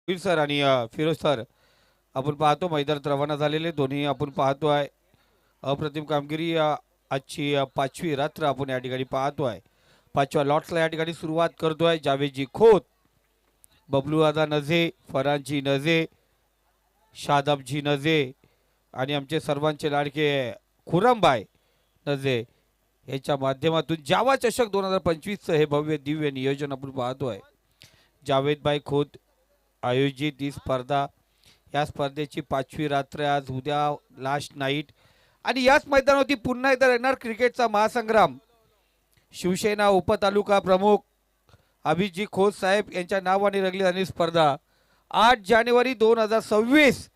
वीर sir आणि Firoz sir आपण पाहतो मैदानात रवाना झालेले दोन्ही आपण पाहतो आहे. अप्रतिम कामगिरी आजची पाचवी रात्र आपण या ठिकाणी पाहतो आहे. पाचव्या लॉट्सला या ठिकाणी सुरुवात करतोय. जावेदजी खोत, बबलू दादा नजे, फरांजी नजे, शादाबजी नजे आणि आमचे सर्वांचे लाडके खुरमबाई नजे याच्या माध्यमातून जावा चषक 2025 हे भव्य दिव्य नियोजन आपण पाहतोय. जावेदबाई खोत आयोजित ही स्पर्धा, या स्पर्धेची पाचवी रात्र आज, उद्या लास्ट नाईट आणि याच मैदानावरती पुन्हा एकदा येणार क्रिकेटचा महासंग्राम. शिवसेना उपतालुका प्रमुख अभिजी खोत साहेब यांच्या नावाने रंगली जाणारी स्पर्धा 8 जानेवारी 2026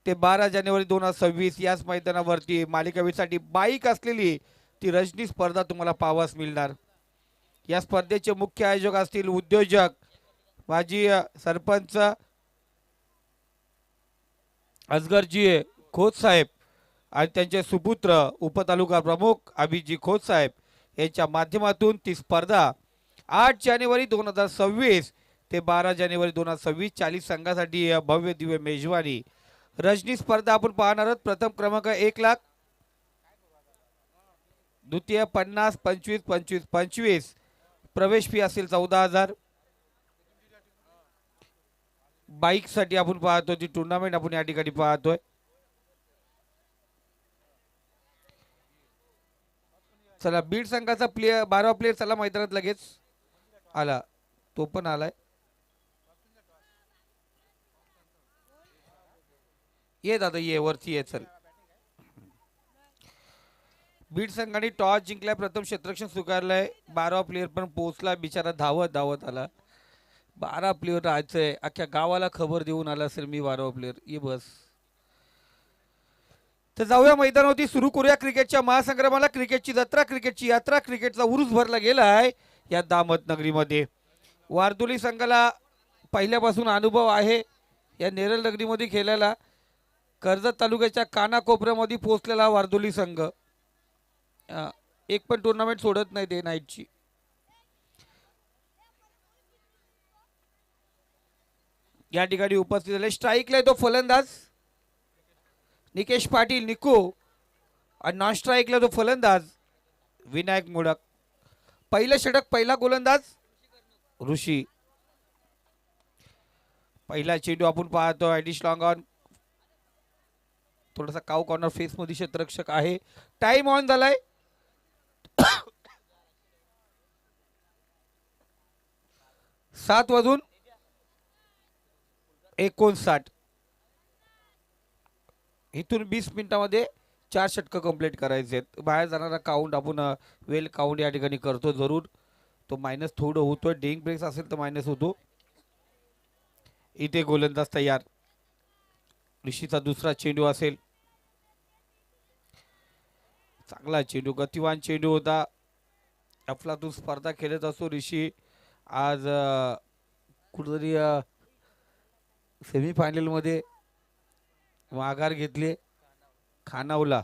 ते 12 जानेवारी 2026 याच मैदानावरती मालिकावीरसाठी बाईक असलेली ती रजनी स्पर्धा तुम्हाला पाहावास मिळणार. या स्पर्धेचे मुख्य आयोजक असतील उद्योजक माजी सरपंच असगरजी खोत साहेब आणि त्यांचे सुपुत्र उपतालुका प्रमुख अभिजी खोत साहेब यांच्या माध्यमातून ती स्पर्धा 8 जानेवारी 2026 ते 12 जानेवारी 2026 40 संघासाठी भव्य दिव्य मेजवानी रजनी स्पर्धा आपण पाहणार आहोत. प्रथम क्रमांक 1 लाख, द्वितीय 50, 25, 25, 25, प्रवेश फी असेल 14,000. बाईक साठी आपण पाहतो ती टुर्नामेंट आपण या ठिकाणी पाहतोय. चला बीड संघाचा प्लेयर 12 प्लेयर चला मैदानात लगेच आला, तो पण आलाय. ये दादा ये वरती ये. चल बीड संघाने टॉस जिंकलाय, प्रथम क्षेत्ररक्षण स्वीकारलंय. 12 प्लेयर पण पोहोचला, बिचारा धावत धावत आला. 12 प्लेयर राहायचंय, अख्ख्या गावाला खबर देऊन आला असेल मी 12 प्लेयर. ये बस. तर जाऊया मैदानावरती, सुरू करूया क्रिकेटच्या महासंग्रामाला. क्रिकेटची जत्रा, क्रिकेटची यात्रा, क्रिकेटचा उरूस भरला गेलाय या दामत नगरीमध्ये. वारदोली संघाला पहिल्यापासून अनुभव आहे या नेरळ नगरीमध्ये खेळायला. कर्जत तालुक्याच्या कानाकोपऱ्यामध्ये पोहोचलेला वारदोली संघ एक पण टुर्नामेंट सोडत नाही ते नाईटची. या ठिकाणी उपस्थित झाले. स्ट्राईकला येतो फलंदाज निकेश पाटील निको आणि नॉन स्ट्राईकला तो फलंदाज विनायक मोडक. पहिलं षटक, पहिला गोलंदाज ऋषी. पहिला चेंडू आपण पाहतो ॲडिश लॉंग ऑन, थोडासा काव कॉर्नर फेस मध्ये क्षेत्ररक्षक आहे. टाइम ऑन झालाय. 7:59. इथून 20 मिनिटांमध्ये 4 षटकं कंप्लीट करायचे आहेत. बाहेर जाणारा काउंट आपण वेल काउंट या ठिकाणी करतो जरूर. तो मायनस थोडं होतोय, डेंग ब्रेक्स असेल तर मायनस होतो. इथे गोलंदाज तयार. ऋषीचा दुसरा चेंडू असेल. चांगला चेंडू, गतिवान चेंडू होता. अफलातून स्पर्धा खेळत असतो ऋषी. आज कुठेतरी सेमीफायनल मध्ये माघार घेतले. खानावला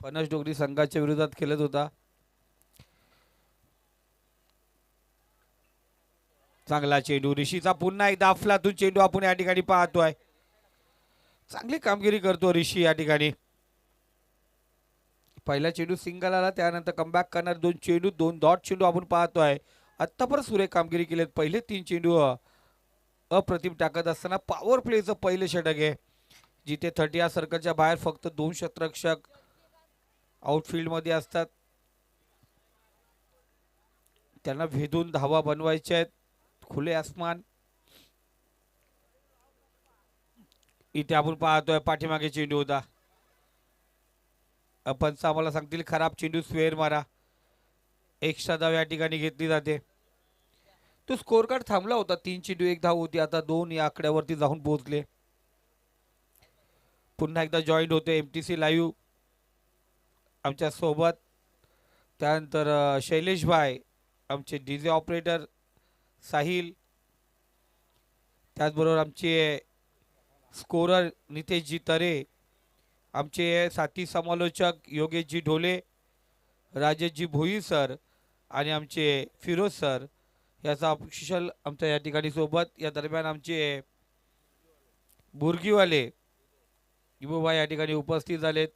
फणस डोगरी संघाच्या विरोधात खेळत होता. चांगला चेंडू ऋषीचा, पुन्हा एकदा अफलातून चेंडू आपण या ठिकाणी पाहतोय. चांगली कामगिरी करतो ऋषी या ठिकाणी. पहिला चेंडू सिंगल आला, त्यानंतर कमबॅक करणार 2 चेंडू, 2 डॉट चेंडू आपण पाहतोय. आत्तापर्यंत सुरेख कामगिरी केली. पहिले 3 चेंडू अप्रतिम टाकत असताना पॉवर प्लेचं पहिलं षटक आहे, जिथे 30 सर्कलच्या बाहेर फक्त 2 क्षेत्ररक्षक आउटफील्ड मध्ये असतात. त्यांना भेदून धावा बनवायच्या आहेत. खुले आसमान. इथे आपण पाहतोय पाठीमागे चेंडू होता. पंच आम्हाला सांगतील खराब चेंडू, स्क्वेअर मारा. एक्स्ट्रा धाव या ठिकाणी घेतली जाते. तो स्कोर कार्ड थांबला होता. 3 चेंडू 1 धाव होती, आता 2 या आकड्यावरती जाऊन पोहोचले. पुन्हा एकदा जॉईंट होते एमटीसी लाईव्ह आमच्या सोबत. त्यानंतर शैलेश भाई, आमचे डीजे ऑपरेटर साहिल, त्याचबरोबर आमचे स्कोरर नितेशजी तरे, आमचे साथी समालोचक योगेशजी ढोले, राजेशजी भोई सर आणि आमचे फिरोज सर याचा ऑफिशियल आमच्या या ठिकाणी सोबत. या दरम्यान आमचे बुर्गीवाले युवबा या ठिकाणी उपस्थित झालेत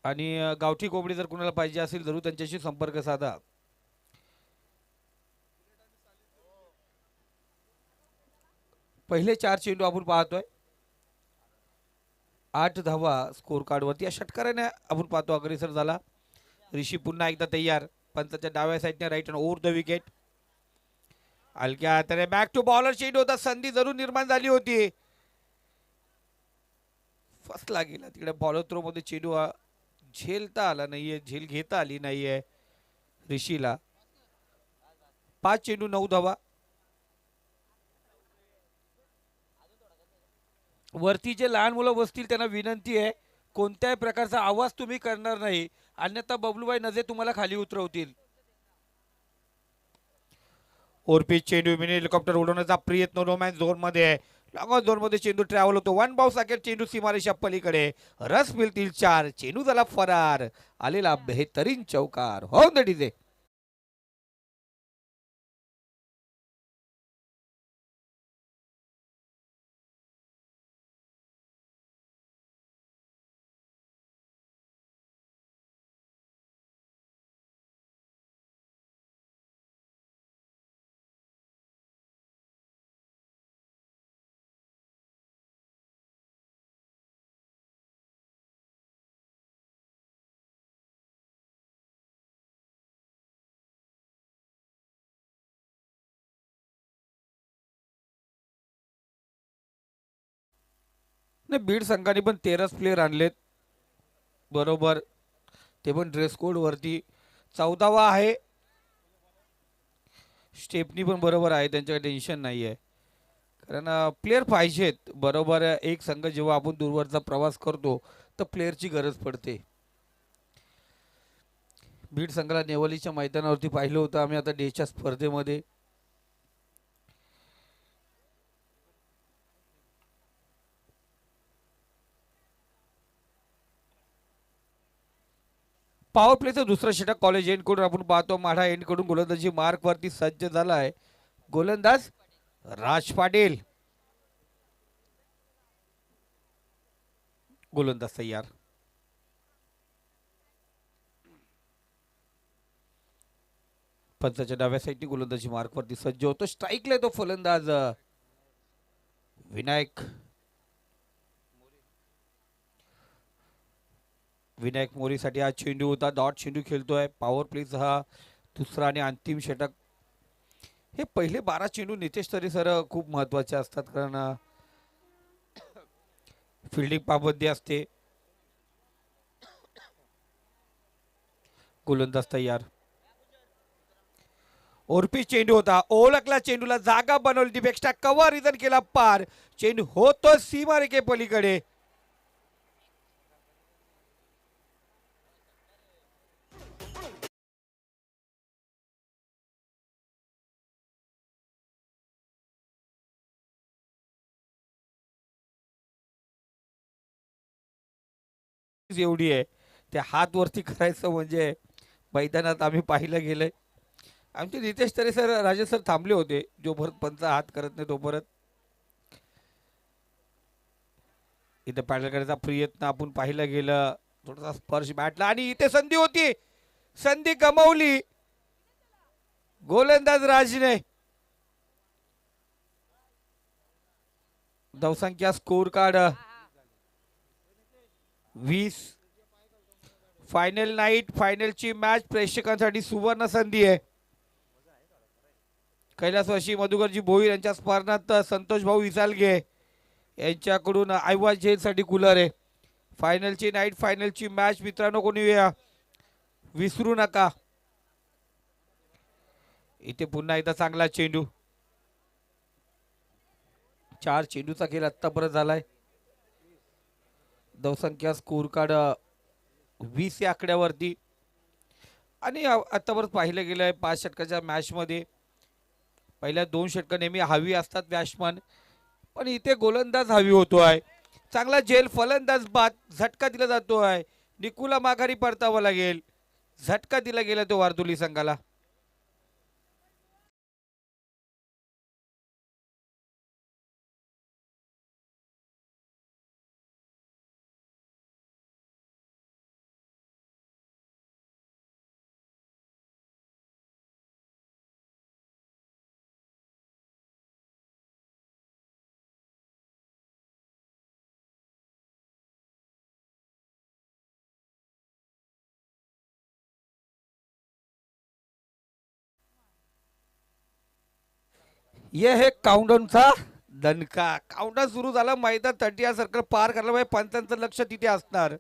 आणि गावठी कोंबडी जर कुणाला पाहिजे असेल जरूर त्यांच्याशी संपर्क साधा. पहिले 4 चेंडू आपण पाहतोय, 8 धावा स्कोर कार्डवरती. या षटकाराने आपण पाहतो अग्रेसर झाला. ऋषी पुन्हा एकदा तयार, पंचाच्या डाव्या साईडने right and over the wicket. हलक्या हाताने बॅक टू बॉलर चेंडू होता. संधी जरूर निर्माण झाली होती, फसला गेला तिकडे बॉलर थ्रो मध्ये. चेंडू झेलता आला नाहीये, झेल घेता आली नाहीये ऋषीला. 5 चेंडू 9 धावा. वरती जे लहान मुलं बसतील त्यांना विनंती आहे, कोणत्याही प्रकारचा आवाज तुम्ही करणार नाही, अन्यथा बबलूबाई नजे तुम्हाला खाली उतरवतील. ओरपी चेंडू मिनी हेलिकॉप्टर उडवण्याचा प्रयत्न रोमॅन्स झोन मध्ये आहे. लॉंग झोन मध्ये चेंडू ट्रॅव्हल होतो. 1 बाउन्स अखेर चेंडू सीमारेषा पलीकडे. रस मिळतील 4. चेंडू झाला फरार. आलेला बेहतरीन चौकार. हो द डीजे. नाही, बीड संघाने पण 13 प्लेयर आणलेत बरोबर, ते पण ड्रेस कोड वरती. 14वा आहे. स्टेपनी पण बरोबर आहे, त्यांच्याकडे टेन्शन नाही आहे, कारण प्लेयर पाहिजेत बरोबर. एक संघ जेव्हा आपण दूरवरचा प्रवास करतो तर प्लेयरची गरज पडते. बीड संघाला नेवलीच्या मैदानावरती पाहिलं होतं आम्ही आता डेच्या स्पर्धेमध्ये. पॉवर प्लेचं दुसरं षटक कॉलेज एंड कडून आपण पाहतो. माढा एंड कडून गोलंदाजी मार्क वरती सज्ज झाला आहे गोलंदाज राज पाटील. गोलंदाज तयार. पंचाच्या डाव्या साईडने गोलंदाजी मार्क वरती सज्ज होतो. स्ट्राईकला तो फलंदाज विनायक मोरीसाठी हा चेंडू होता. डॉट चेंडू खेळतोय. पॉवर प्लेचा हा दुसरा आणि अंतिम षटक. हे पहिले 12 चेंडू नितेश तरी सर खूप महत्वाचे असतात, कारण फिल्डिंग पाबंदी असते. गोलंदाज तयार. ओरपी चेंडू होता. ओळखला चेंडूला, जागा बनवली, डिफेक्स्टा कव्हर रिझन केला पार. चेंडू होतो सीमारेखे पलीकडे. एवढी आहे, ते हात वरती करायचं म्हणजे मैदानात आम्ही पाहिलं गेलंय. आमचे नितेश तरे सर, राजे सर थांबले होते जोपर्यंत पंचा हात करत नाही तोपर्यंत. इथे पॅडल करायचा प्रयत्न आपण पाहिलं गेलं, थोडासा स्पर्श बॅटला आणि इथे संधी होती, संधी गमावली गोलंदाज राजने. धावसंख्या स्कोर कार्ड 20. फायनल नाईट, फायनलची मॅच प्रेक्षकांसाठी सुवर्ण संधी आहे. कैलासवासी मधुकरजी भोईर यांच्या स्मरणार्थ संतोष भाऊ विसालगे यांच्याकडून आयवाज झेलसाठी कूलर आहे. फायनलची नाईट, फायनलची मॅच मित्रांनो, कोणी विसरू नका. इथे पुन्हा एकदा चांगला चेंडू. 4 चेंडूचा खेळ आतापर्यंत झालाय. धावसंख्या स्कोर कार्ड 20 या आकड्यावरती. आणि आतापर्यंत पाहिलं गेलंय 5 षटकाच्या मॅच मध्ये पहिल्या 2 षटकं नेहमी हवी असतात बॅट्समन, पण इथे गोलंदाज हवी होतोय. चांगला झेल फलंदाज बाद, झटका दिला जातोय. निकुला माघारी परतावं लागेल. झटका दिला गेला तो वारदुली संघाला. ये है काउंटडाऊनचा दणका. काउंटडाऊन सुरू झाला. मैदान 30 सर्कल पार करायला पाहिजे. पंचांचं लक्ष तिथे असणार.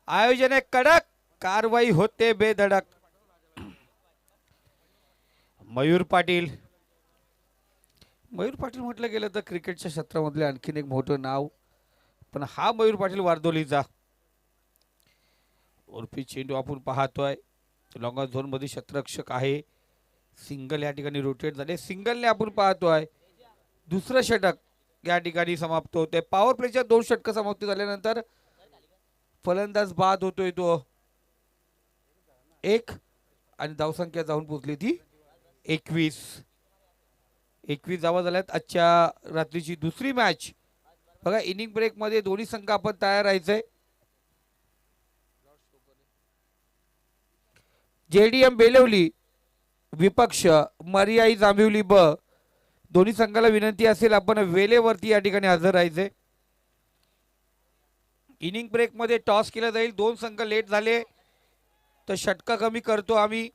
आयोजन आहे कडक, कारवाई होते बेधडक. मयूर पाटील. मयूर पाटील म्हटलं गेलं तर क्रिकेटच्या क्षेत्रामधले आणखीन एक मोठं नाव, पण हा मयूर पाटील वारदोलीचा. उर्फी चेंडू आपण पाहतोय. लॉंग झोन मध्ये क्षेत्ररक्षक आहे. सिंगल या ठिकाणी रोटेट झाले. सिंगलने आपण पाहतोय दुसरं षटक या ठिकाणी समाप्त होते. पॉवर प्लेच्या 2 षटक समाप्त झाल्यानंतर फलंदाज बाद होतोय तो 1 आणि धावसंख्या जाऊन पोहोचली ती 21. 21 धावा झाल्यात. आजच्या रात्रीची दुसरी मॅच बघा. इनिंग ब्रेक मध्ये दोन्ही संघ आपण तयार राहायचंय. जेडीएम बेलवली विपक्ष मर्याई जांभिवली ब. दोन्ही संघाला विनंती असेल आपण वेळेवरती या ठिकाणी हजर राहायचे. इनिंग ब्रेक मध्ये टॉस केला जाईल. 2 संघ लेट झाले तर षटका कमी करतो आम्ही.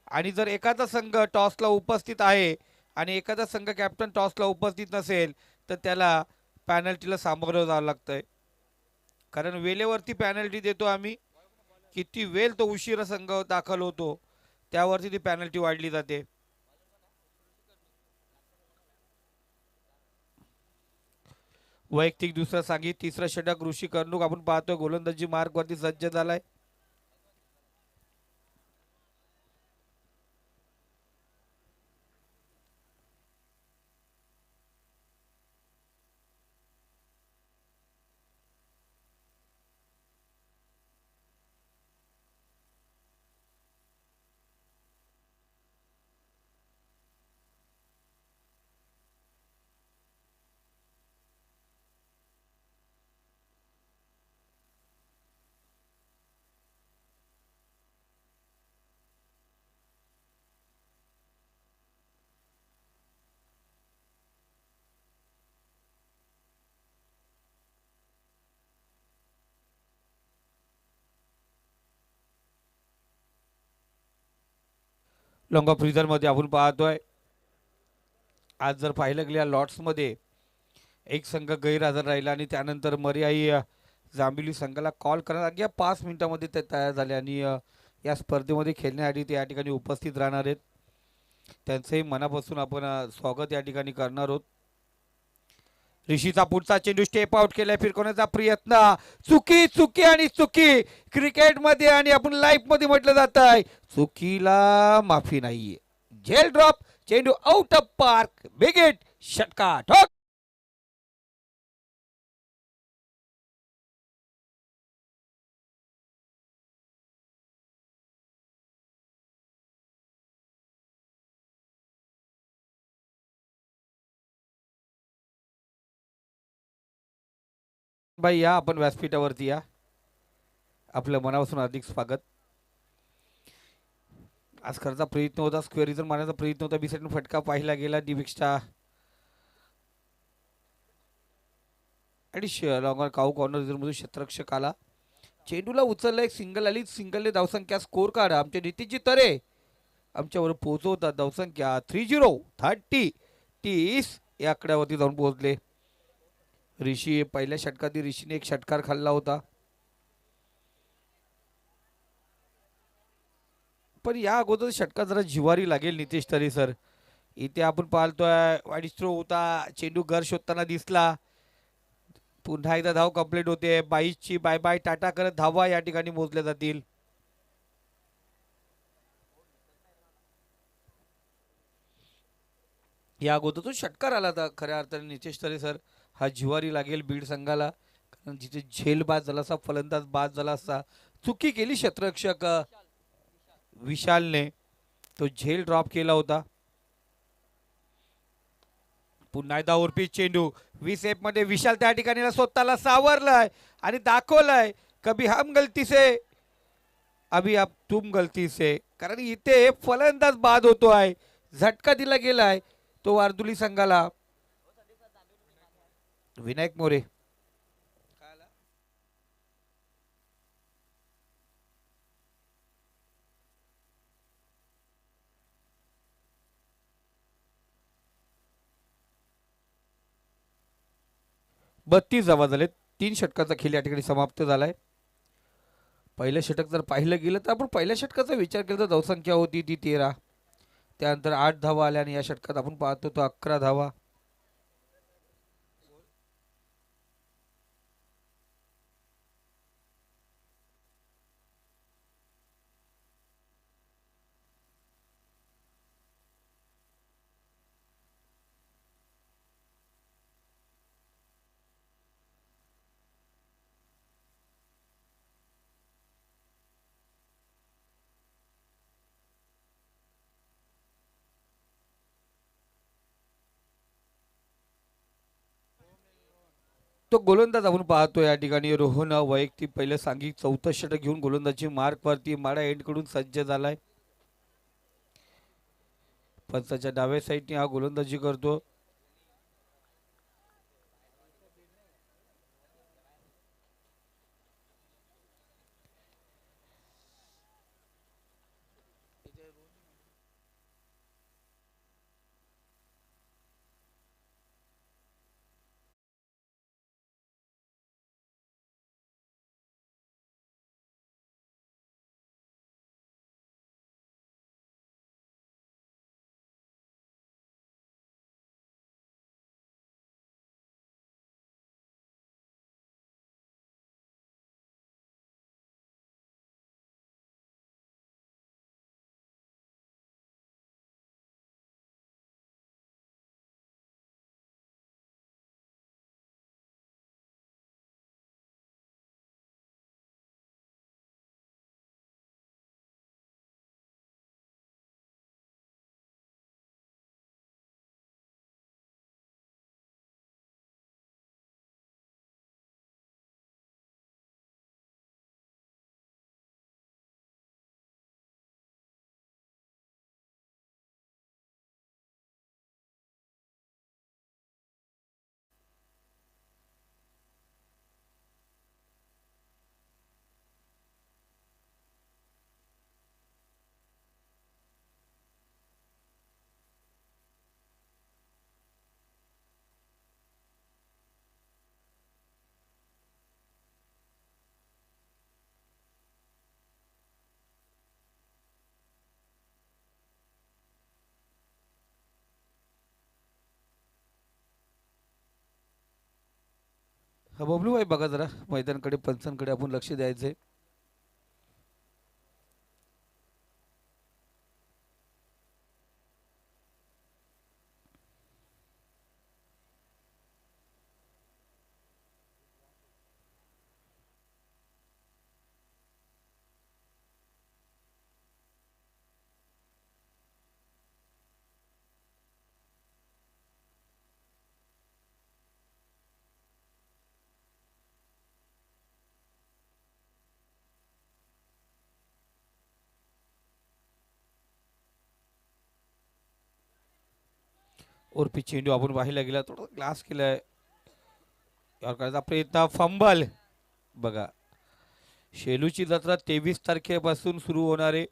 आणि जर एखादा संघ टॉसला उपस्थित आहे आणि एखादा संघ कॅप्टन टॉसला उपस्थित नसेल तर त्याला पॅनल्टीला सामोरं जावं लागतंय. कारण वेळेवरती पॅनल्टी देतो आम्ही. किती वेळ तो उशिरा संघ दाखल होतो त्यावरती ती पॅनल्टी वाढली जाते. वैयक्तिक दुसरा सांगित. तिसरा षटक ऋषी कर्णुक आपण पाहतोय गोलंदाजी मार्ग वरती सज्ज झालाय. लॉंग ऑफ रिझर्व मध्ये आपण पाहतोय आज जर पाहिलं गेल्या लॉट्स मध्ये एक संघ गैरहजर राहिला आणि त्यानंतर मर्याई जांभिवली संघाला कॉल करण्यात अगदी 5 मिनिटांमध्ये ते तयार झाले आणि या स्पर्धेमध्ये खेळण्यासाठी ते या ठिकाणी उपस्थित राहणार आहेत. त्यांचंही मनापासून आपण स्वागत या ठिकाणी करणार आहोत. ऋषीचा पुढचा चेंडू स्टेप आउट केलाय. फिरकवण्याचा प्रयत्न. चुकी चुकी आणि चुकी. क्रिकेटमध्ये आणि आपण लाईफ मध्ये म्हटलं जात आहे चुकीला माफी नाहीये. झेल ड्रॉप. चेंडू out of park. Big hit. षटका ठोक. बाई या आपण व्यासपीठावरती या. आपल्या मनापासून अधिक स्वागत. आज खरंचा प्रयत्न होता. स्क्वेअर रिझन मारण्याचा प्रयत्न होता. बी साईडून फटका पाहिला गेला. डिबिक्स्टा आणि लॉंगर काऊ कॉर्नर रिझन मधून क्षेत्ररक्षक आला. चेंडूला उचलला. एक सिंगल आली. सिंगलने धावसंख्या स्कोर कार्ड आमचे नितीशजी तरे आमच्यावर पोहोचवतात. धावसंख्या 30 या आकड्यावरती जाऊन पोहोचले. ऋषी पहिल्या षटकात ऋषीने एक षटकार खाल्ला होता. पण या अगोदर षटकार जरा जिवारी लागेल नितेश तरे सर. इथे आपण पाहतोय वाईट थ्रो होता. चेंडू घर शोधताना दिसला. पुन्हा एकदा धाव कंप्लीट होते. 22ची बाय बाय टाटा करत धावा या ठिकाणी मोजल्या जातील. या अगोदर तो षटकार आला होता खऱ्या अर्थाने नितेश तरे सर. हा जिवारी लागेल बीड संघाला. कारण जिथे झेल बाद झाला असता, फलंदाज बाद झाला असता, चुकी केली क्षेत्ररक्षक विशालने, तो झेल ड्रॉप केला होता. पुन्हा एकदा उर्फी चेंडू 20 एफ मध्ये विशाल त्या ठिकाणी स्वतःला सावरलाय आणि दाखवलाय कभी हम गलती से अभी अब तुम गलती से. कारण इथे फलंदाज बाद होतो आहे. झटका दिला गेलाय तो वारदुली संघाला. विनायक मोरे 32 धावा झाले. 3 षटकाचा खेळ या ठिकाणी समाप्त झालाय. पहिलं षटक जर पाहिलं गेलं तर आपण पहिल्या षटकाचा विचार केला तर धावसंख्या होती ती 13. त्यानंतर 8 धावा आल्या आणि या षटकात आपण पाहतो तो 11 धावा. तो गोलंदाज आपण पाहतो या ठिकाणी रोहन वैयक्तिक पहिलं सांघिक 4थं षटक घेऊन गोलंदाजी मार्कवरती माडा एंडकडून सज्ज झालाय. पंचाच्या डाव्या साईडने हा गोलंदाजी करतो. हा बबलू भाई बघा जरा मैदानकडे पंचांकडे आपण लक्ष द्यायचंय. उर्फी चेंडू आपण पाहायला गेला थोडा ग्लास केलाय. यावर करायचा प्रयत्न फंबल. बघा शेलूची जत्रा 23 तारखेपासून सुरू होणार आहे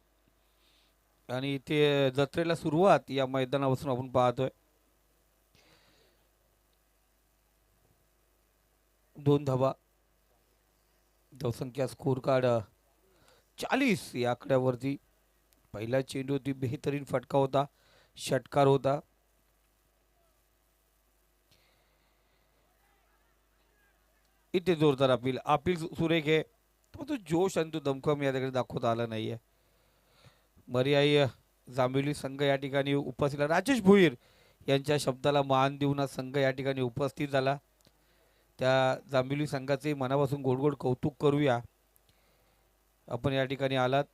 आणि ते जत्रेला सुरुवात या मैदानापासून आपण पाहतोय. 2 धावा धावसंख्या स्कोर कार्ड 40 या आकड्यावरती. पहिला चेंडू होती बेहतरीन फटका होता. षटकार होता. इथे जोरदार अपील अपील सुरेख आहे. पण तो जोश आणि तो दमखम या ठिकाणी दाखवता आला नाहीये. मर्याई जांभिवली संघ या ठिकाणी उपस्थित राजेश भोईर यांच्या शब्दाला मान देऊन हा संघ या ठिकाणी उपस्थित झाला. त्या जांभिवली संघाचे मनापासून गोड गोड कौतुक करूया. आपण या ठिकाणी आलात.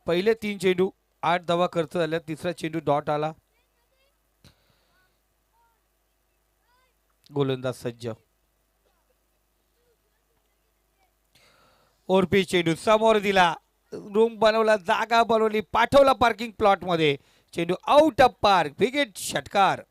पहिले 3 चेंडू 8 धावा खर्च झाल्या. तिसरा चेंडू डॉट आला. गोलंदाज सज्ज. ओरपी चेंडू समोर दिला. रूम बनवला जागा बनवली पाठवला पार्किंग प्लॉट मध्ये. चेंडू आउट ऑफ पार्क विकेट षटकार.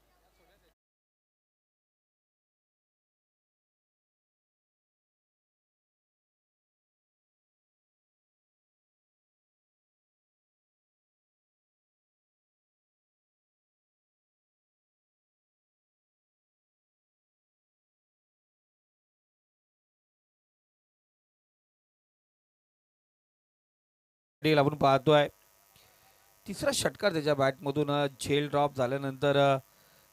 डील आपण पाहतोय. तिसरा षटकार त्याच्या बॅटमधून झेल ड्रॉप झाल्यानंतर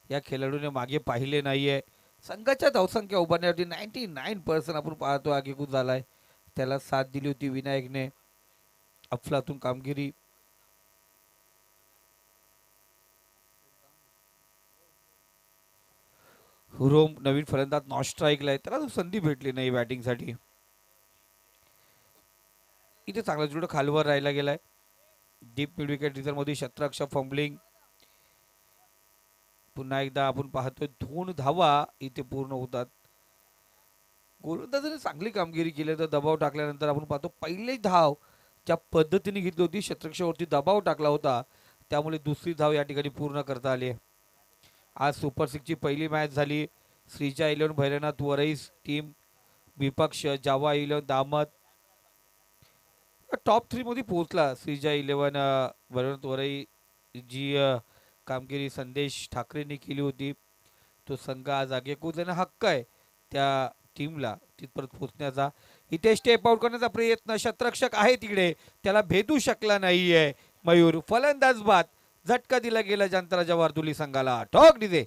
या खेळाडूने मागे पाहिले नाहीये. संघाच्या धावसंख्या उभारण्यासाठी 99% आपण पाहतो आगेकूच झालाय. त्याला साथ दिली होती विनायकने. अफलातून कामगिरी. हुरोम नवीन फलंदाज नॉन स्ट्राईकला आहे, त्याला संधी भेटली नाही बॅटिंगसाठी. इथे चांगला जुड खालवर राहिला गेलाय. डीप मिड विकेट रिझर्व्हमध्ये क्षेत्ररक्षक फंबलिंग. पुन्हा एकदा आपण पाहतोय 2 धावा इथे पूर्ण होतात. गोलंदाजाने चांगली कामगिरी केली तर दबाव टाकल्यानंतर आपण पाहतो पहिली धाव ज्या पद्धतीने घेतली होती, क्षेत्ररक्षकावरती दबाव टाकला होता, त्यामुळे दुसरी धाव या ठिकाणी पूर्ण करता आली. आज सुपर सिक्सची पहिली मॅच झाली. श्रीजा 11 भैरवनाथ वरईस टीम विपक्ष जावा 11 दामत. टॉप 3 मध्ये पोहोचला श्रीजा 11 भैरवनाथ वरई. जी कामगिरी संदेश ठाकरेंनी केली होती, तो संघ आज आगेकूच आणि हक्क आहे त्या टीमला तिथपर्यंत पोहोचण्याचा. इथे स्टेप आउट करण्याचा प्रयत्न क्षेत्ररक्षक आहे तिकडे, त्याला भेदू शकला नाहीये मयूर. फलंदाज बाद. झटका दिला गेला जनता वार्दुली संघाला. ठोक डिजे.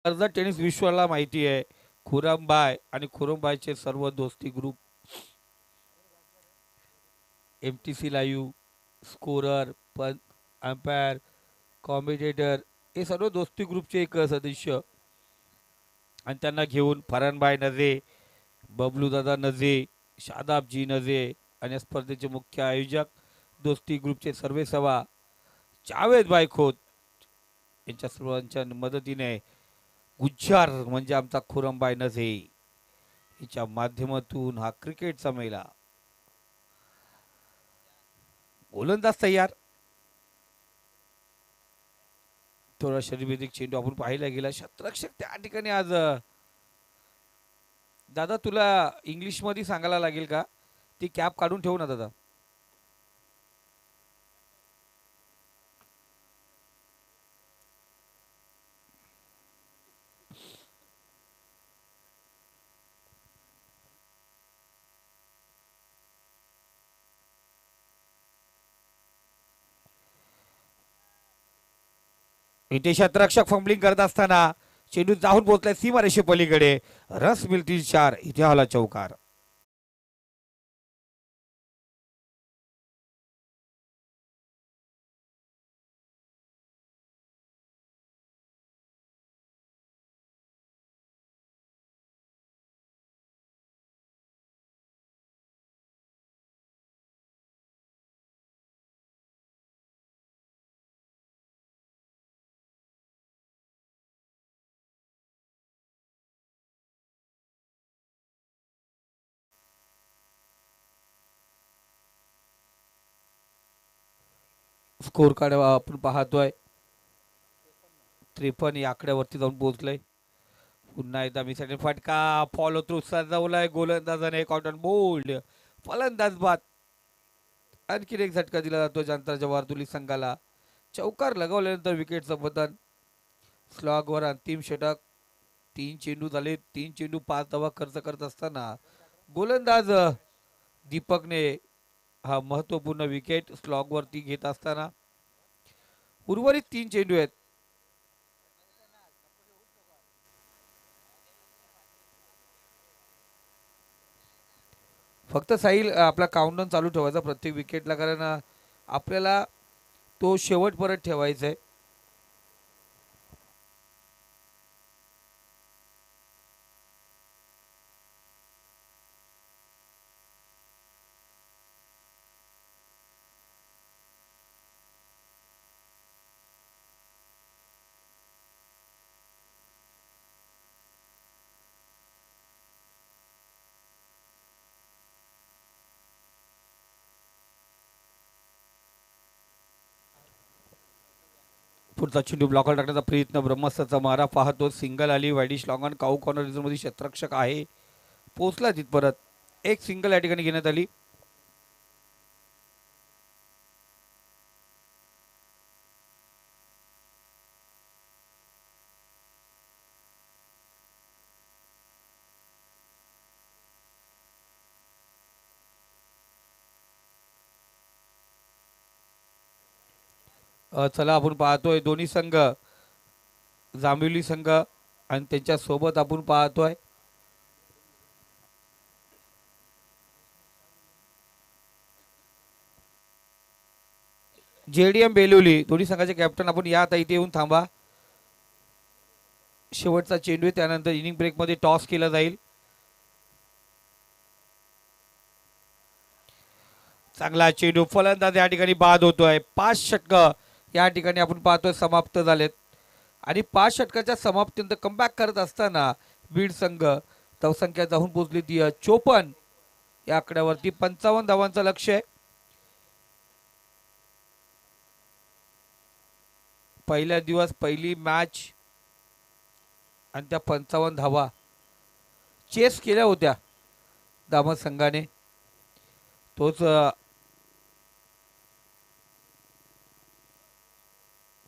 कर्जत टेनिस विश्वाला माहिती आहे. खुरमबाय आणि खुरमबायचे सर्व दोस्ती ग्रुप, MTC लाईव्ह, स्कोरर, पण अंपायर, कॉमेडिएटर, हे सर्व दोस्ती ग्रुपचे एक सदस्य. आणि त्यांना घेऊन फरानबाई नजे, बबलूदादा नजे, शादाबजी नजे आणि स्पर्धेचे मुख्य आयोजक दोस्ती ग्रुपचे सर्वेसर्वा जावेदबाई खोत यांच्या सर्वांच्या मदतीने गुज्जार म्हणजे आमचा खुरमबाई नझे हिच्या माध्यमातून हा क्रिकेटचा मेला. गोलंदाज तयार. थोडा शरीरभेदिक चेंडू आपण पाहायला गेला. क्षेत्ररक्षक त्या ठिकाणी आज दादा तुला इंग्लिश मध्ये सांगायला लागेल का, ती कॅप काढून ठेवू ना दादा. इथे क्षेत्ररक्षक फंबलिंग करत असताना चेंडू जाऊन पोहोचलाय सीमारेषे पलीकडे. रस मिळतील 4. इथे आला चौकार. स्कोर कार्ड आपण पाहतोय 53 या आकड्यावरती जाऊन पोहोचलंय. पुन्हा एकदा मिसाईल फटका फॉलो थ्रू सजवलाय गोलंदाजाने. Caught and bowled. फलंदाज बाद. आणखीन एक झटका दिला जातो जनता जवाहरदुली संघाला. चौकार लगावल्यानंतर विकेटचं पतन. स्लॉगवर अंतिम षटक. 3 चेंडू झाले. 3 चेंडू 5 धावा खर्च करत असताना गोलंदाज दीपकने हा महत्वपूर्ण विकेट स्लॉगवरती घेत असताना उर्वरित 3 चेंडू आहेत. फक्त साहिल आपला काउंटडाऊन चालू ठेवायचा प्रत्येक विकेटला, कारण आपल्याला तो शेवट परत ठेवायचा आहे. पुढचा चेंडू ब्लॉकर टाकण्याचा प्रयत्न, ब्रह्मास्त्राचा मारा पाहतो, सिंगल आली, wideish long on, cow corner रिझनमध्ये क्षेत्ररक्षक आहे, पोचला तिथपर्यंत, एक सिंगल या ठिकाणी घेण्यात आली. चला आपण पाहतोय दोन्ही संघ, जांभिवली संघ आणि त्यांच्या सोबत आपण पाहतोय JDM बेलवली, दोन्ही संघाचे कॅप्टन. आपण या आता इथे येऊन थांबा. शेवटचा चेंडू आहे, त्यानंतर इनिंग ब्रेकमध्ये टॉस केला जाईल. चांगला चेंडू, फलंदाज या ठिकाणी बाद होतोय. 5 षटकं या ठिकाणी आपण पाहतोय समाप्त झालेत आणि 5 षटकाच्या समाप्तीनंतर कमबॅक करत असताना बीड संघ धावसंख्या जाऊन पोहोचली ती 54 या आकड्यावरती. 55 धावांचं लक्ष्य आहे. पहिला दिवस, पहिली मॅच आणि त्या 55 धावा चेस केल्या होत्या दामद संघाने. तोच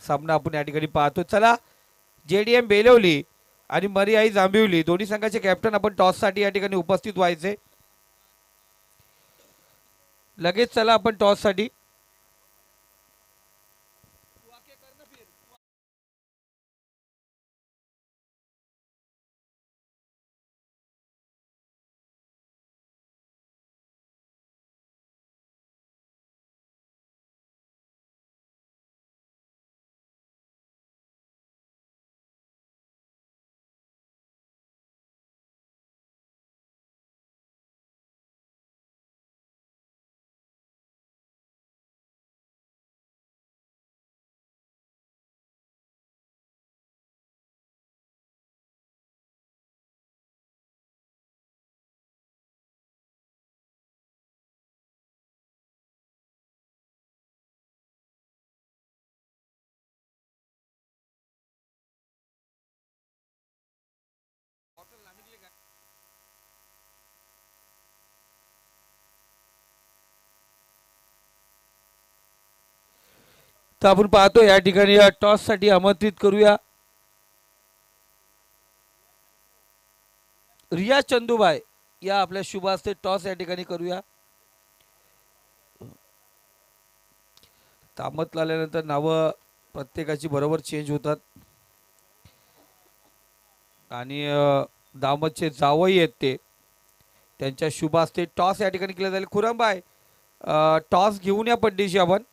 सामना आपण या ठिकाणी पाहतो. चला, JDM बेलवली आणि मरियाई जांभिवली दोन्ही संघाचे कॅप्टन आपण टॉससाठी या ठिकाणी उपस्थित व्हायचे. लगेच चला आपण टॉससाठी. तर आपण पाहतो या ठिकाणी टॉस साठी आमंत्रित करूया रिया चंदूबाई या आपल्या शुभ हस्ते टॉस या ठिकाणी करूया. तामतला आल्यानंतर नावं प्रत्येकाची बरोबर चेंज होतात आणि दामतचे जावई आहेत ते, त्यांच्या शुभ हस्ते टॉस या ठिकाणी केला जाईल. खुरमबाई, टॉस घेऊन या पड्डीशी आपण.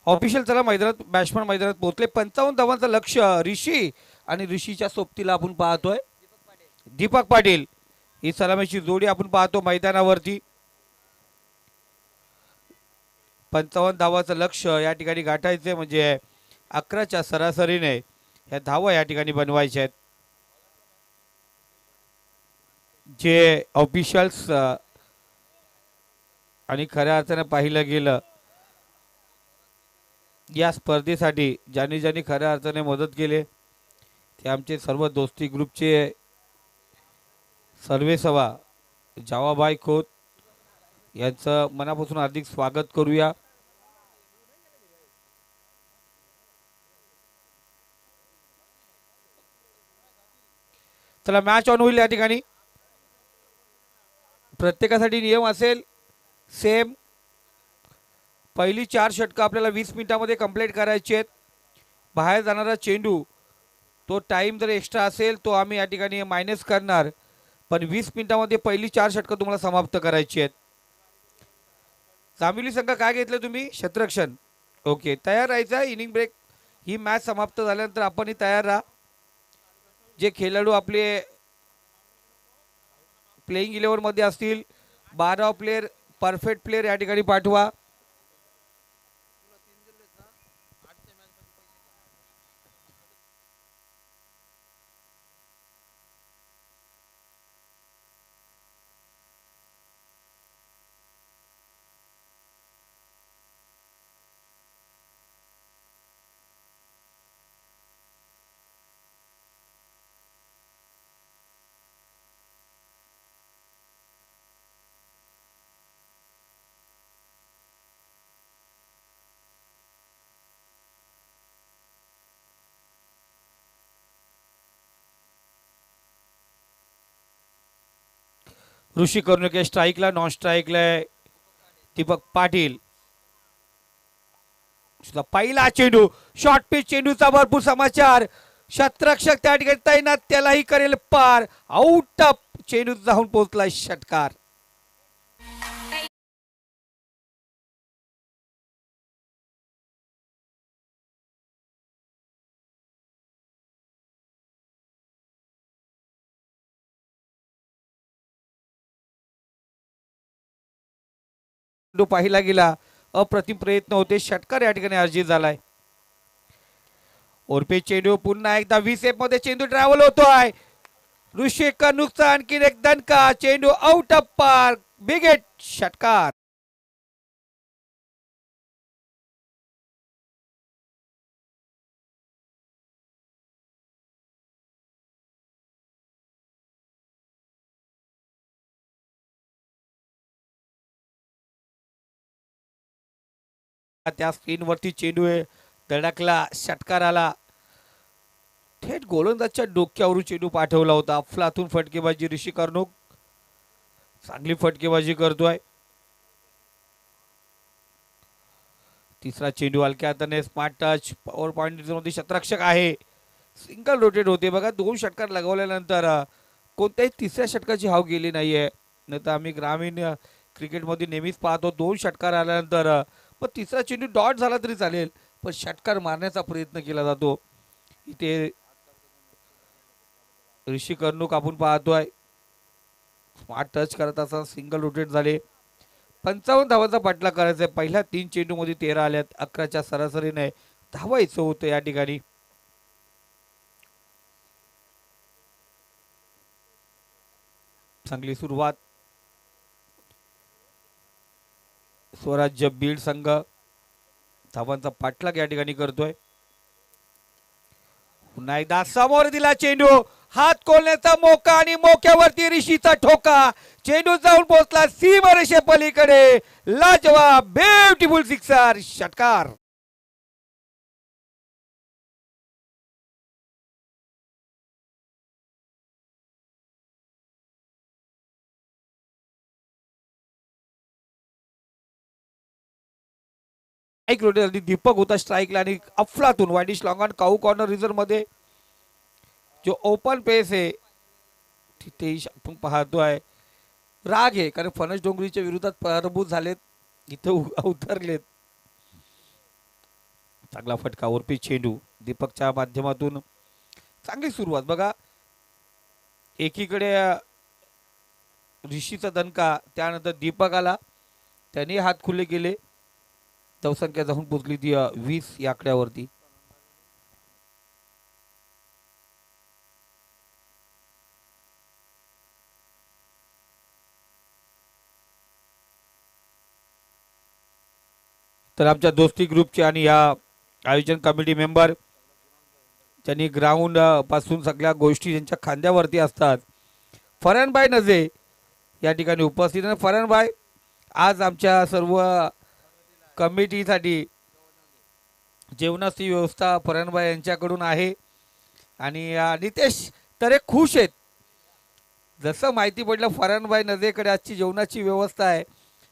ऑफिशियल चला मैदानात, बॅट्समन मैदानात पोहोचले. 55 धावांचं लक्ष्य ऋषी आणि ऋषीच्या सोबतीला आपण पाहतोय दीपक पाटील. ही सलामीची जोडी आपण पाहतो मैदानावरती. 55 धावाचं लक्ष्य या ठिकाणी गाठायचे म्हणजे 11च्या सरासरीने या धावा या ठिकाणी बनवायच्या आहेत. जे ऑफिशियल्स आणि खऱ्या अर्थाने पाहिलं गेलं या स्पर्धेसाठी ज्यांनी ज्यांनी खऱ्या अर्थाने मदत केले ते आमचे सर्व दोस्ती ग्रुपचे सर्वेसवा जावाबाई खोत यांचं मनापासून हार्दिक स्वागत करूया. चला मॅच ऑन होईल. या ठिकाणी प्रत्येकासाठी नियम असेल सेम. पहिली 4 षटकं आपल्याला 20 मिनिटांमध्ये कंप्लीट करायची आहेत. बाहेर जाणारा चेंडू तो टाइम जर एक्स्ट्रा असेल तो आम्ही या ठिकाणी मायनस करणार, पण 20 मिनिटांमध्ये पहिली 4 षटकं तुम्हाला समाप्त करायची आहेत. जांभिवली संघ काय घेतलं तुम्ही? क्षेत्ररक्षण. ओके, तयार राहायचं. इनिंग ब्रेक ही मॅच समाप्त झाल्यानंतर आपणही तयार राहा. जे खेळाडू आपले प्लेइंग 11 मध्ये असतील 12 प्लेयर परफेक्ट प्लेयर या ठिकाणी पाठवा. ऋषी कर्णके स्ट्राईकला, नॉन स्ट्राईकला दीपक पाटील. पहिला चेंडू शॉर्ट पिच चेंडूचा भरपूर समाचार. क्षेत्ररक्षक त्या ठिकाणी तैनात, त्यालाही करेल पार. आउट ऑफ चेंडू जाऊन पोहोचला षटकार. पाहिला गेला, अप्रतिम प्रयत्न होते. षटकार या ठिकाणी अर्जित झालाय. ओरपे चेंडू पुन्हा एकदा 20 मध्ये चेंडू ट्रॅव्हल होतोय. ऋषी कर्णुकचा आणखी एक दणका. चेंडू out of park. Big hit. षटकार. त्या स्क्रीनवरती चेंडू आहे धडकला, षटकार आला. थेट गोलंदाजच्या डोक्यावरून चेंडू पाठवला होता. अफलातून फटकेबाजी. ऋषी कर्णुक चांगली फटकेबाजी करतोय. तिसरा चेंडू हलक्या हाताने स्मार्ट टच. पॉवर पॉइंट मध्ये क्षेत्ररक्षक आहे. सिंगल रोटेट होते बघा. 2 षटकार लगवल्यानंतर कोणत्याही तिसऱ्या षटकाची हाव गेली नाहीये. नाही तर आम्ही ग्रामीण क्रिकेटमध्ये नेहमीच पाहतो 2 षटकार आल्यानंतर पण तिसरा चेंडू डॉट झाला तरी चालेल, पण षटकार मारण्याचा प्रयत्न केला जातो. इथे ऋषी कर्णुक आपण पाहतोय स्मार्ट टच करत असताना सिंगल रोटेट झाले. 55 धावांचा पाठलाग करायचा आहे. पहिल्या 3 चेंडू मध्ये 13 आल्यात. 11च्या सरासरीने धावायचं होतं या ठिकाणी. चांगली सुरुवात. स्वराज्य बीड संघ धावांचा पाठलाग या ठिकाणी करतोय. पुन्हा एकदा समोर दिला चेंडू. हात खोलण्याचा मोका आणि मोक्यावरती ऋषीचा ठोका. चेंडू जाऊन पोहोचला सीमारेषे पलीकडे. लाजवाब ब्युटिफुल सिक्सर. षटकार. एक रोटेट दीपक होता स्ट्राईकला आणि अफलातून widish long on cow corner reserve मध्ये जो ओपन पेस आहे तिथेही आपण पाहतोय राग आहे, कारण फणस डोंगरीच्या विरोधात पराभूत झालेत. इथे उतरलेत. चांगला फटका. ओरपी चेंडू दीपकच्या माध्यमातून चांगली सुरुवात बघा. एकीकडे ऋषीचा दणका, त्यानंतर दीपक आला, त्याने हात खुले केले. धावसंख्या जाऊन पोचली ती 20 या आकड्यावरती. तर आमच्या दोस्ती ग्रुपचे आणि या आयोजन कमिटी मेंबर त्यांनी ग्राउंड पासून सगळ्या गोष्टी त्यांच्या खांद्यावरती असतात. फरहानभाई नजे या ठिकाणी उपस्थित आहे. फरहानभाई आज आमच्या सर्व कमिटीसाठी जेवणाची व्यवस्था फरहानभाई यांच्याकडून आहे. आणि नितेश तर हे खुश आहेत. जसं माहिती पडलं फरहानभाई नजेकडे आजची जेवणाची व्यवस्था आहे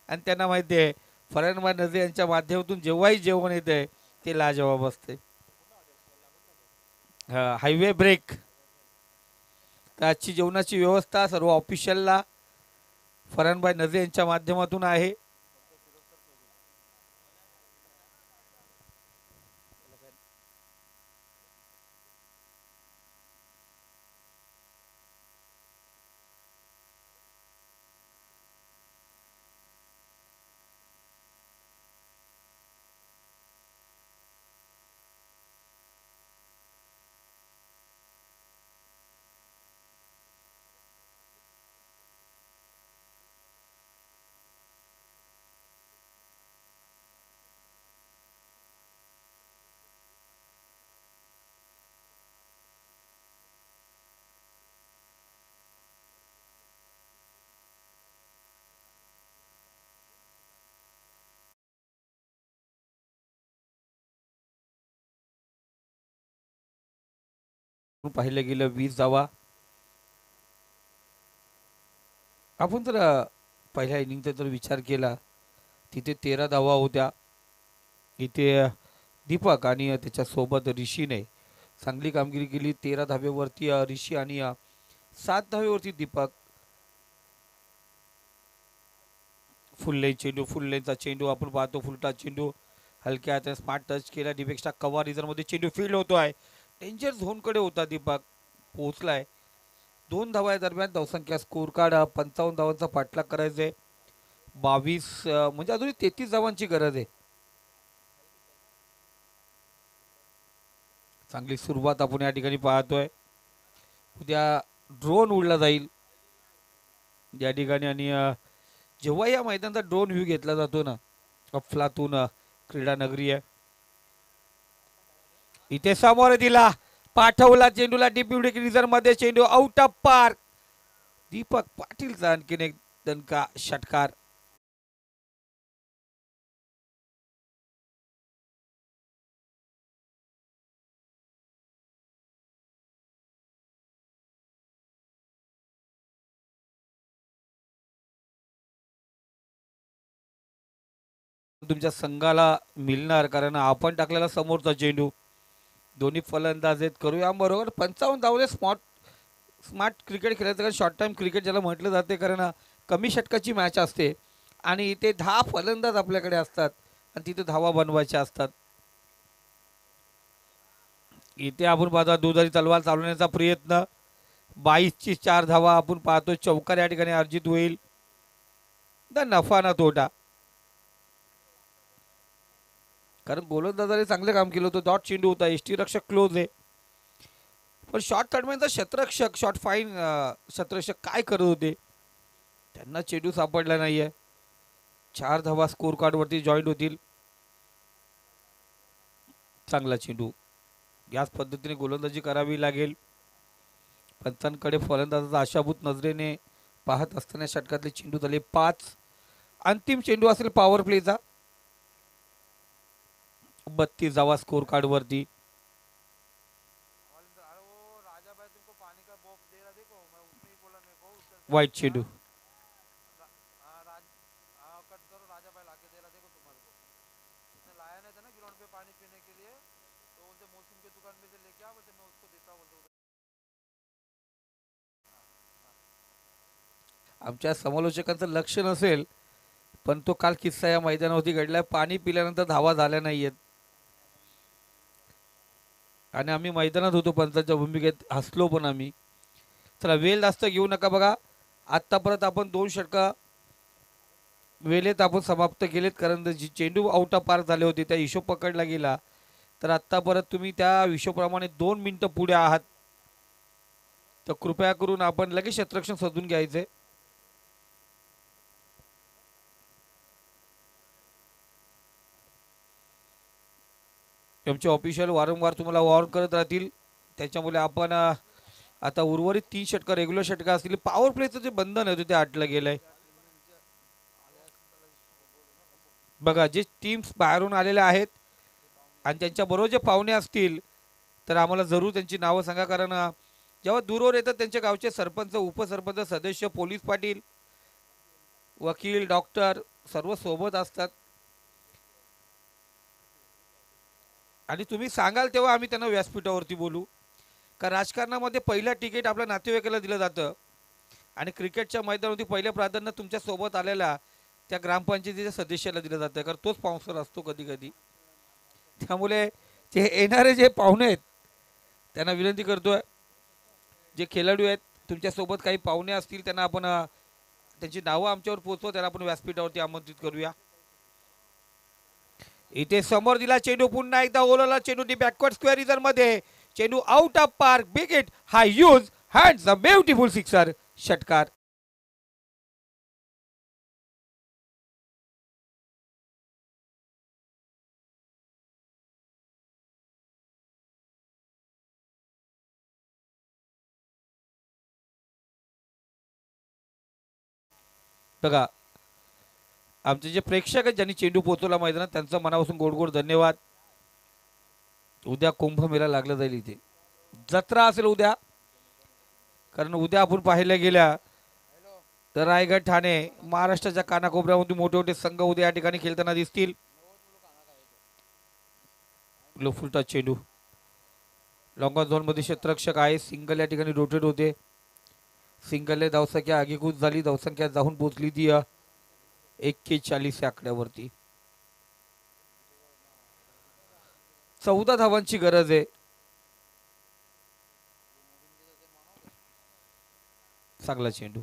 आणि त्यांना माहिती आहे फरहानभाई नजे यांच्या माध्यमातून जेव्हाही जेवण येते ते लाजवाब असते. हायवे ब्रेक तर आजची जेवणाची व्यवस्था सर्व ऑफिशियलला फरहानभाई नजे यांच्या माध्यमातून आहे. पाहिलं गेलं 20 धावा. आपण जर पहिल्या इनिंगचा जर विचार केला तिथे 13 धावा होत्या. इथे दीपक आणि त्याच्यासोबत ऋषीने चांगली कामगिरी केली. 13 धावेवरती ऋषी आणि 7 धावेवरती दीपक. फुल लेन चेंडू, फुल लेनचा चेंडू आपण पाहतो. फुलटा चेंडू हलक्या हाताने स्मार्ट टच केला. दीपेक्षा कव्हा रिझनमध्ये चेंडू फील्ड होतो आहे. डेंजर झोनकडे होता. दीपक पोहोचलाय. 2 धावा दरम्यान धावसंख्या स्कोर कार्ड 55 धावांचा पाठलाग करायचे. 22 म्हणजे अजूनही 33 धावांची गरज आहे. चांगली सुरुवात आपण या ठिकाणी पाहतोय. उद्या ड्रोन उडला जाईल या ठिकाणी आणि जेव्हा या मैदानाचा ड्रोन व्ह्यू घेतला जातो ना अफलातून क्रीडा नगरी आहे. इथे समोर दिला पाठवला चेंडूला डीप रिझर्व मध्ये चेंडू आउट ऑफ पार्क. दीपक पाटीलचा आणखीन एक दणका षटकार. तुमच्या संघाला मिळणार कारण आपण टाकलेला समोरचा चेंडू. दोन्ही फलंदाज आहेत. करूया बरोबर 55 धावले. स्मार्ट क्रिकेट खेळायचं कारण शॉर्ट टाइम क्रिकेट ज्याला म्हटलं जाते कारण कमी षटकाची मॅच असते आणि इथे 10 फलंदाज आपल्याकडे असतात आणि तिथे धावा बनवायच्या असतात. इथे आपण पाहतो दुधारी तलवार चालवण्याचा प्रयत्न. 22ची 4 धावा आपण पाहतो. चौकार या ठिकाणी अर्जित होईल. नफा ना तोटा कारण गोलंदाजाने चांगले काम केलं होतं. डॉट चेंडू होता. एसटी रक्षक क्लोज आहे पण शॉर्ट थर्डमॅनचा शतरक्षक शॉर्ट फाईन शतरक्षक काय करत होते त्यांना चेंडू सापडला नाहीये. 4 धावा स्कोर कार्डवरती जॉईंट होतील. चांगला चेंडू. याच पद्धतीने गोलंदाजी करावी लागेल. पंचांकडे फलंदाजाचा आशाभूत नजरेने पाहत असताना षटकातले चेंडू झाले 5. अंतिम चेंडू असेल पॉवर प्लेचा. 32 धावा स्कोर कार्डवरती. वाईट चेंडू. आमच्या समालोचकांचं लक्ष नसेल पण तो काल किस्सा या मैदानावरती घडलाय. पाणी पिल्यानंतर धावा झाल्या नाहीयेत आणि आम्ही मैदानात होतो पंचांच्या भूमिकेत हसलो पण आम्ही. चला वेळ जास्त घेऊ नका. बघा आत्तापर्यंत आपण 2 षटका वेळेत आपण समाप्त केलेत कारण जी चेंडू आउट ऑफ पार्क झाले होते त्या हिशोब पकडला गेला तर आत्तापर्यंत तुम्ही त्या हिशोबाप्रमाणे 2 मिनिटं पुढे आहात. तर कृपया करून आपण लगेच क्षेत्ररक्षण शोधून घ्यायचे. आमचे ऑफिशियल वारंवार तुम्हाला वॉर्न करत राहतील. त्याच्यामुळे आपण आता उर्वरित 3 षटकं रेग्युलर षटकं असतील. पॉवर प्लेचं जे बंधन आहे ते आटलं गेलंय. बघा जे टीम्स बाहेरून आलेल्या आहेत आणि त्यांच्याबरोबर जे पाहुणे असतील तर आम्हाला जरूर त्यांची नावं सांगा. कारण जेव्हा दूरवर येतात त्यांच्या गावचे सरपंच, उपसरपंच, सदस्य, पोलीस पाटील, वकील, डॉक्टर सर्व सोबत असतात. आणि तुम्ही सांगाल तेव्हा आम्ही त्यांना व्यासपीठावरती बोलू. का राजकारणामध्ये पहिलं तिकीट आपल्या नातेवाईकाला दिलं जातं आणि क्रिकेटच्या मैदानावरती पहिलं प्राधान्य तुमच्या सोबत आलेल्या त्या ग्रामपंचायतीच्या सदस्याला दिलं जातं. कारण तोच स्पॉन्सर असतो कधी कधी. त्यामुळे जे येणारे जे पाहुणे आहेत त्यांना विनंती करतोय, जे खेळाडू आहेत तुमच्यासोबत काही पाहुणे असतील त्यांना आपण त्यांची नावं आमच्यावर पोहोचवा, त्यांना आपण व्यासपीठावरती आमंत्रित करूया. इथे समोर दिला चेंडू, पुन्हा एकदा ओलाला चेंडू दी बॅकवर्ड स्क्वेअर रिझन मध्ये. चेंडू out of park, big hit, high use hands, a beautiful sixer, षटकार. बघा आमचे जे प्रेक्षक आहेत ज्यांनी चेंडू पोहोचवला मैदानात त्यांचं मनापासून गोड गोड धन्यवाद. उद्या कुंभमेळा लागला जाईल, इथे जत्रा असेल उद्या. कारण उद्या आपण पाहायला गेल्या तर रायगड, ठाणे, महाराष्ट्राच्या कानाकोपऱ्यामध्ये मोठे मोठे संघ उद्या या ठिकाणी खेळताना दिसतील. लो फुलटा चेंडू लॉंग ऑन झोन मध्ये क्षेत्ररक्षक आहे. सिंगल या ठिकाणी रोटेट होते. सिंगलने धावसंख्या आगीकूच झाली. धावसंख्या जाऊन पोहोचली ती 41 या आकड्यावरती. 14 धावांची गरज आहे. चांगला चेंडू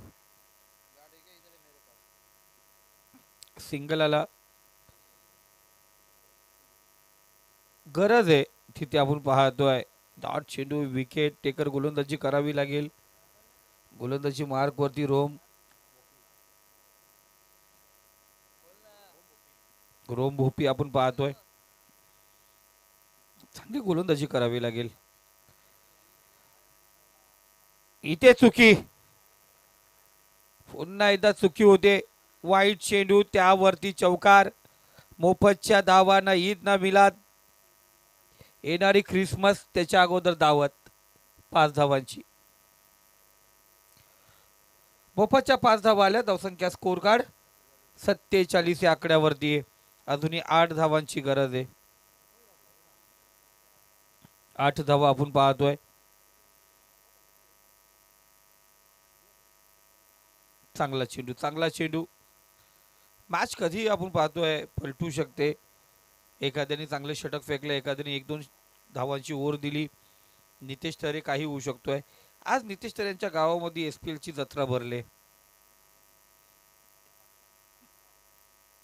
सिंगल आला, गरज आहे तिथे आपण पाहतोय. डॉट चेंडू, विकेट टेकर गोलंदाजी करावी लागेल. गोलंदाजी मार्क वरती रोम भोपी आपण पाहतोय. चांगली गोलंदाजी करावी लागेल. इथे चुकी, पुन्हा एकदा चुकी होते. वाईट चेंडू, त्यावरती चौकार. मोफतच्या धावांना ईद ना मिलाद, येणारी ख्रिसमस त्याच्या अगोदर दावत. 5 धावांची मोफतच्या 5 धावा आल्या. धावसंख्या स्कोर कार्ड 47 या आकड्यावरती. अजूनही 8 धावांची गरज आहे. 8 धावा आपण पाहतोय. चांगला चेंडू, चांगला चेंडू. मॅच कधी आपण पाहतोय पलटू शकते. एखाद्याने चांगले षटक फेकले, एखाद्याने 1-2 धावांची ओव्हर दिली. नितेश तरे काही होऊ शकतोय. आज नितेश तरे यांच्या गावामध्ये SPL ची जत्रा भरले.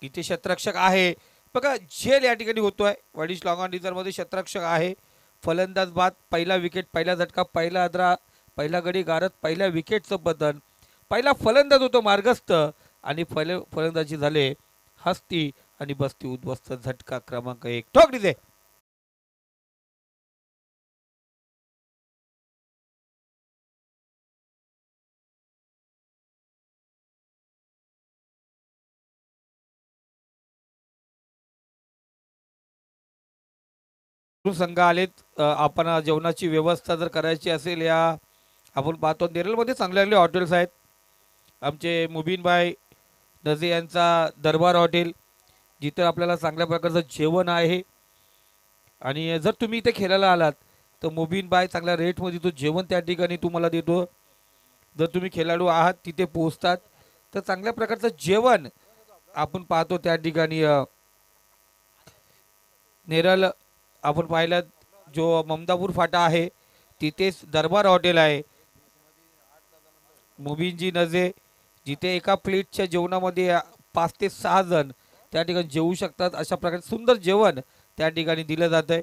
इथे क्षेत्ररक्षक आहे बघा. झेल या ठिकाणी होतोय. वडिश लॉंग ऑन रिझर्व मध्ये क्षेत्ररक्षक आहे. फलंदाज बाद, पहिला विकेट, पहिला झटका, पहिला आदरा, पहिला गडी गारत, पहिल्या विकेटचं बदन. पहिला फलंदाज होतो मार्गस्थ आणि फलंदाजी झाले हस्ती आणि बस्ती उद्ध्वस्त. झटका क्रमांक 1 ठोक दे. संघ आलेत. आपण जेवणाची व्यवस्था जर करायची असेल, या आपण पाहतो नेरळमध्ये चांगले चांगले हॉटेल्स आहेत. आमचे मुबीनभाई नझे यांचा दरबार हॉटेल, जिथे आपल्याला चांगल्या प्रकारचं जेवण आहे. आणि जर तुम्ही इथे खेळायला आलात तर मुबीनभाई चांगल्या रेटमध्ये तो जेवण त्या ठिकाणी तुम्हाला देतो. जर तुम्ही खेळाडू आहात तिथे पोहोचतात तर चांगल्या प्रकारचं जेवण आपण पाहतो त्या ठिकाणी. नेरळ आपण पाहिलं जो ममदापूर फाटा आहे तिथेच दरबार हॉटेल आहे. मुबीनजी नझे, जिथे एका प्लेटच्या जेवणामध्ये 5 ते 6 जण त्या ठिकाणी जेवू शकतात. अशा प्रकारे सुंदर जेवण त्या ठिकाणी दिलं जात आहे.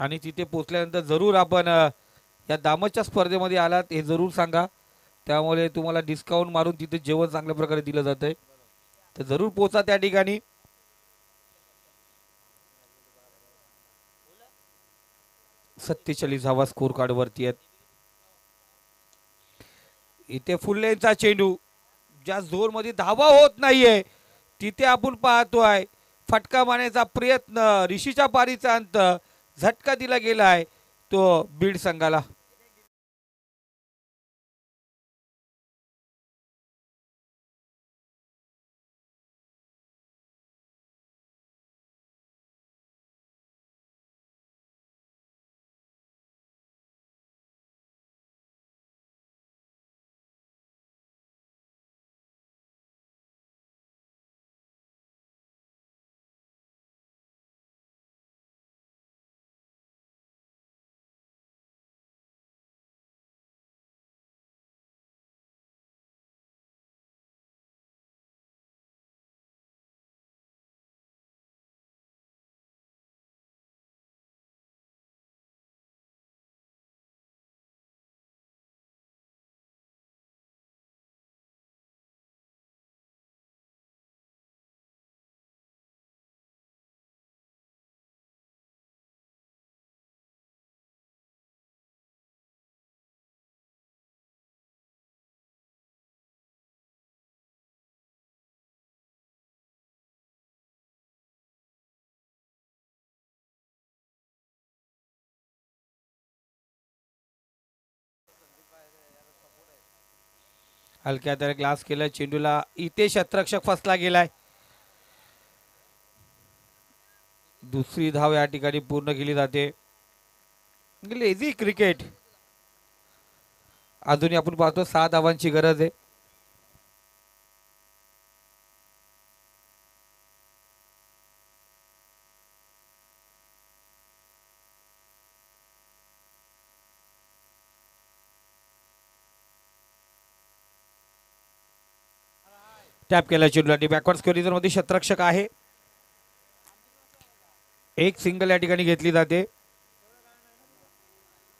आणि तिथे पोचल्यानंतर जरूर आपण या दामच्या स्पर्धेमध्ये आलात हे जरूर सांगा. त्यामुळे तुम्हाला डिस्काउंट मारून तिथे जेवण चांगल्या प्रकारे दिलं जात आहे. तर जरूर पोचा त्या ठिकाणी. 47 स्कोर कार्ड वरती आहेत. इथे फुल लेनचा चेंडू ज्या जोर मध्ये धावा होत नाहीये तिथे आपण पाहतोय फटका मारण्याचा प्रयत्न ऋषीच्या पारीचा अंत झटका दिला गेलाय तो बीड संघाला. हलक्या त्याने ग्लास केलं चेंडूला इथे शतरक्षक फसला गेलाय. दुसरी धाव या ठिकाणी पूर्ण केली जाते. लेझी क्रिकेट अजूनही आपण पाहतो 6 धावांची गरज आहे. टॅप केला चेंडूला बॅकवर्ड स्क्वेअर मध्ये शतरक्षक आहे. एक सिंगल या ठिकाणी घेतली जाते.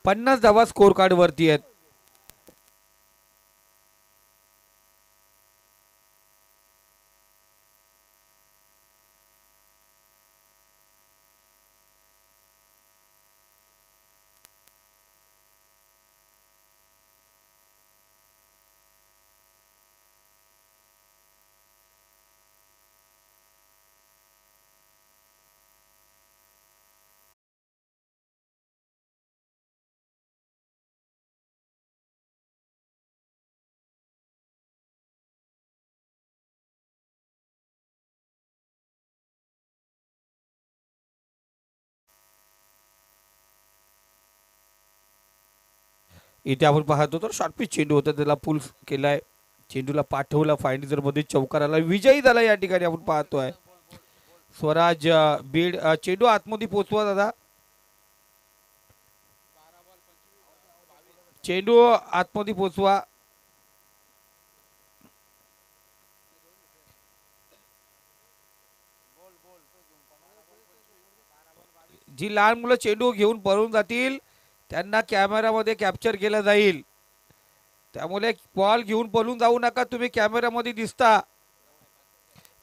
50 धावा स्कोर कार्ड वरती आहेत. इथे आपण पाहतो तर शॉर्ट पिच चेंडू होता त्याला पुल केलाय. चेंडूला पाठवला फायनल मध्ये चौकाराला विजयी झाला या ठिकाणी आपण पाहतोय. स्वराज बीड चेंडू आतमध्ये पोचवा दादा. चेंडू आतमध्ये पोचवा. जी लहान मुलं चेंडू घेऊन पळून जातील त्यांना कॅमेरामध्ये कॅप्चर केलं जाईल. त्यामुळे बॉल घेऊन पळून जाऊ नका तुम्ही कॅमेरामध्ये दिसता.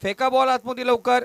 फेका बॉल आतमध्ये लवकर.